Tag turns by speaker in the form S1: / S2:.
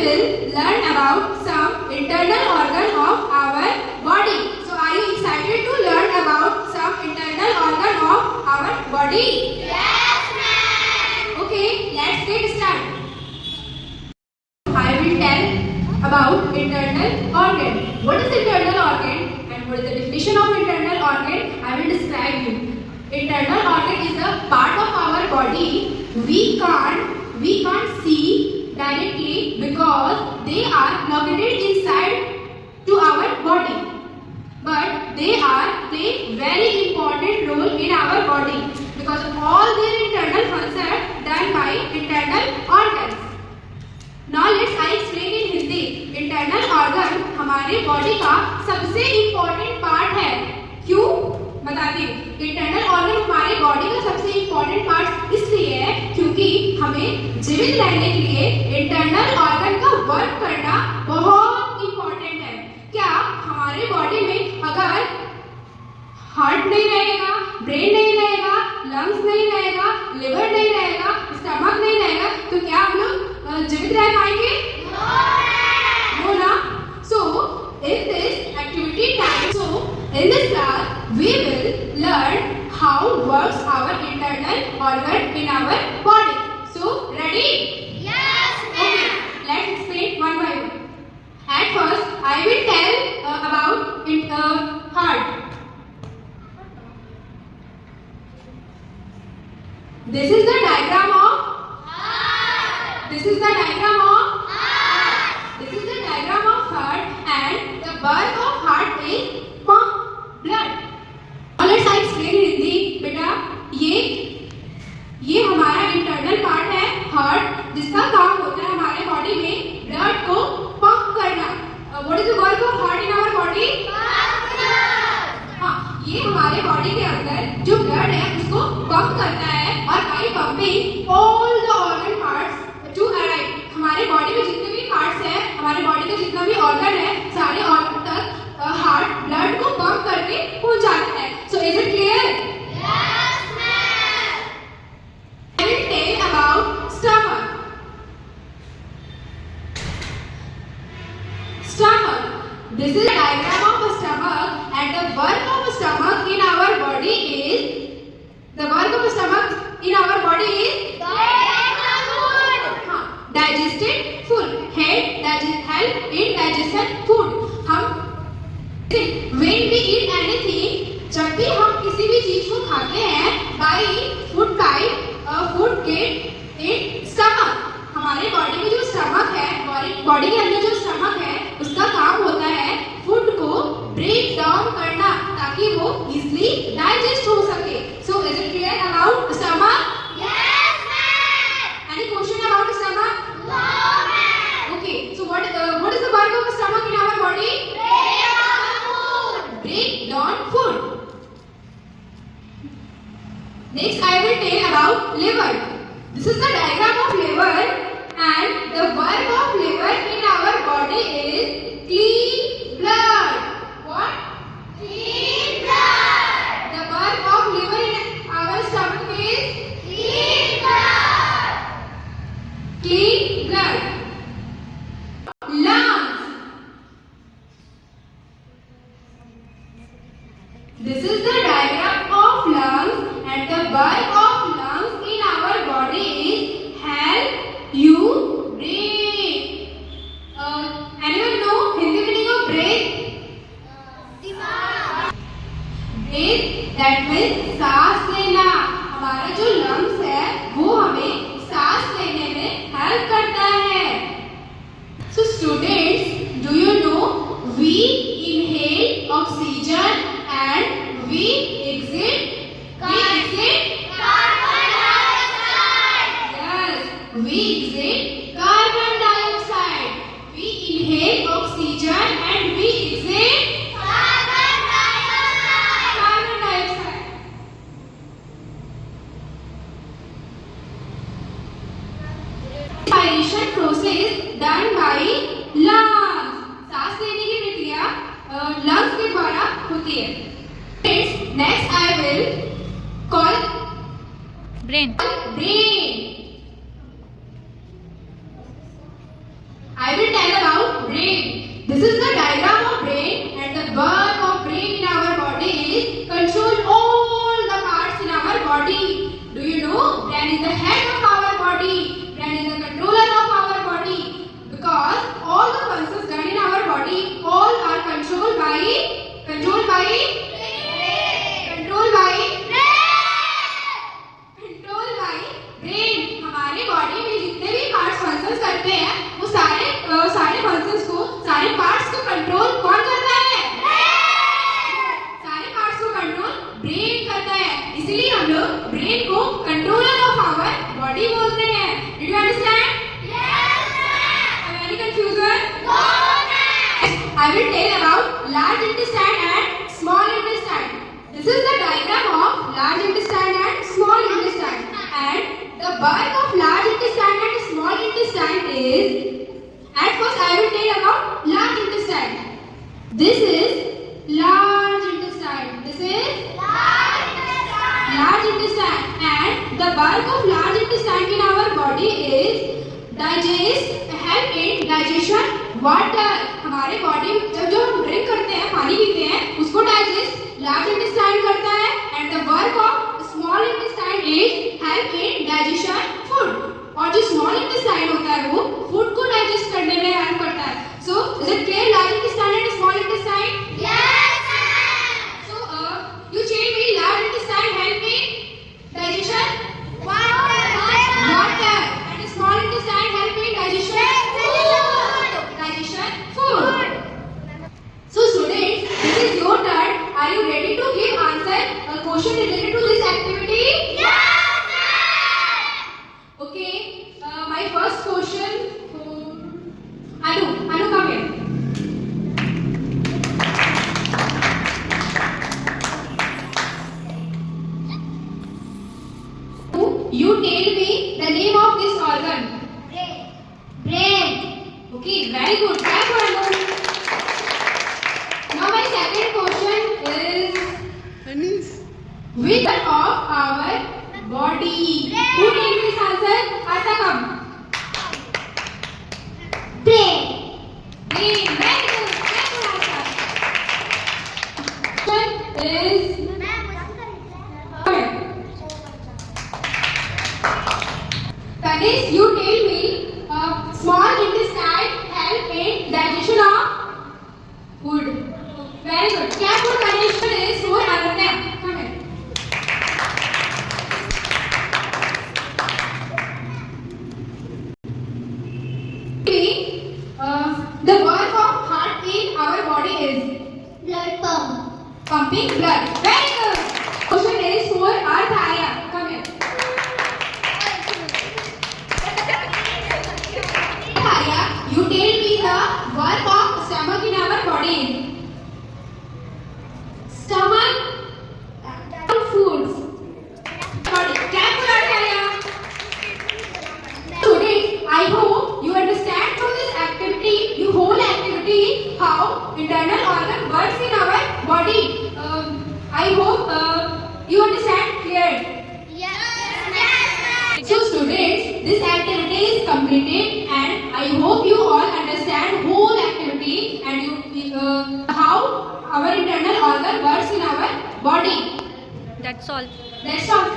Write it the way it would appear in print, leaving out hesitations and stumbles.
S1: will learn about some internal organ of our body. So are you excited to learn about some internal organ of our body?
S2: Yes, ma'am.
S1: Okay, let's get started. I will tell about internal organ. What is internal organ and what is the definition of internal organ? I will describe you. Internal organ is a part of our body we can't see directly because they are located inside to our body, but they play very important role in our body because all their internal functions are done by internal organs. Now let's I explain in Hindi. Internal organ हमारे body का सबसे important part है. क्यों बताती हूँ. Internal organ हमारे body का सबसे इम्पोर्टेंट पार्ट इसलिए है क्योंकि हमें जीवित रहने के लिए इंटरनल ऑर्गन का वर्क करना बहुत इम्पोर्टेंट है. क्या हमारे बॉडी में अगर हार्ट नहीं रहेगा, ब्रेन नहीं रहेगा, लंग्स नहीं रहेगा, लिवर नहीं रहेगा, स्टमक नहीं रहेगा तो क्या हम लोग जीवित रह पाएंगे? No na. So in this activity time, so in this class we will learn how works our internal organ in our body. So ready?
S2: Yes,
S1: Okay.
S2: ma'am.
S1: Let's explain one by one. At first, I will tell about heart. This is the diagram of. This is the diagram of. This is the diagram of heart and the work of heart is pump blood. Now let's explain in Hindi. बेटा ये हमारा internal part है heart, जिसका काम होता है हमारे body में ब्लड को पंप करना. What is the work of heart in our body? हाँ, ये हमारे बॉडी के अंदर जो ब्लड है उसको पंप करता है और by pumping all the organ parts to arrive. हमारे बॉडी में जितने भी पार्ट्स हैं, हमारे बॉडी का जितना भी ऑर्गन है, सारे ऑर्गन तक हार्ट ब्लड को पंप करके पहुंचाता है. So is it clear?
S2: Yes, ma'am.
S1: I will tell about stomach. Stomach. This is a diagram of a stomach and the work of a stomach in our body is digested food. Help in digestion food. हम when we eat anything, जब भी हम किसी भी चीज को खाते हैं, by food get in stomach. हमारे बॉडी में जो स्टमक है, बॉडी के अंदर जो स्टमक है, उसका काम होता है फूड को ब्रेक डाउन करना ताकि वो इजीली डाइजेस्ट हो सके. So is it clear about stomach?
S2: Yes, ma'am.
S1: Any question about stomach?
S2: No, ma'am.
S1: Okay. So what is the work of stomach in our body?
S2: Break down food.
S1: Break down food. Next I will tell about liver. This is the diagram of liver and the work of liver in our body is clean blood. What?
S2: Clean blood.
S1: The work of liver in our stomach is
S2: Clean blood.
S1: clean blood. Lungs. This is the diagram of lungs and the work of lungs in our body is help you breathe. Anyone know Hindi meaning of breathe?
S2: दिमाग.
S1: Breathe that means सांस लेना. हमारा जो lungs है वो हमें सांस लेने में हेल्प करता है. So students, do you know we inhale oxygen and we exit
S2: Carbon dioxide.
S1: Yes, we exit carbon dioxide. We inhale oxygen and we exit
S2: Carbon dioxide.
S1: carbon dioxide. Respiration process done by lungs. सांस लेने की प्रक्रिया lungs के द्वारा होती है. Next I will call
S3: brain.
S1: brain. I will will tell about large intestine and small intestine. This is the diagram of large intestine and small intestine. And the bulk of large intestine and small intestine is, at first I will tell about large intestine. This is large intestine. This is large intestine. And the bulk of large intestine in our body is help in digestion water. हमारे body जो हम drink करते हैं, पानी पीते हैं, उसको digest large intestine करता है. And the work of small intestine is help in digestion food. और जो स्मॉल इंटेस्टाइन होता है वो फूड को डाइजेस्ट करने में हेल्प करता है. So is it clear large intestine and small intestine? So you tell me large intestine help in digestion water and small intestine help in digestion food. So students, this is your turn. Are you ready to give answer a question related to this activity? Okay. My first question. Anu, come here. You tell me the name of this organ. Brain. Okay, very good. Clap for Anu. Now my second question is which part of our body? Who tell me this answer? Artha, come. Brain. Very good. Clap for Artha. Question is Tanis, you tell me small intestine help in digestion of food. Very good. Clap for Tanis. Is for Aradhya. Come here. The work of heart in our body is pumping blood. Very good. Question is for Ardhya. Come here. You tell me the work of stomach in our body. Stomach foods. Body. Clap for Artaya. Students, I hope you understand from this activity, whole activity, how internal organ works in our body. I hope you understand clear. So students, this activity is completed and I hope you all understand whole activity and how our internal organ works in our body.
S3: That's all.
S1: That's all.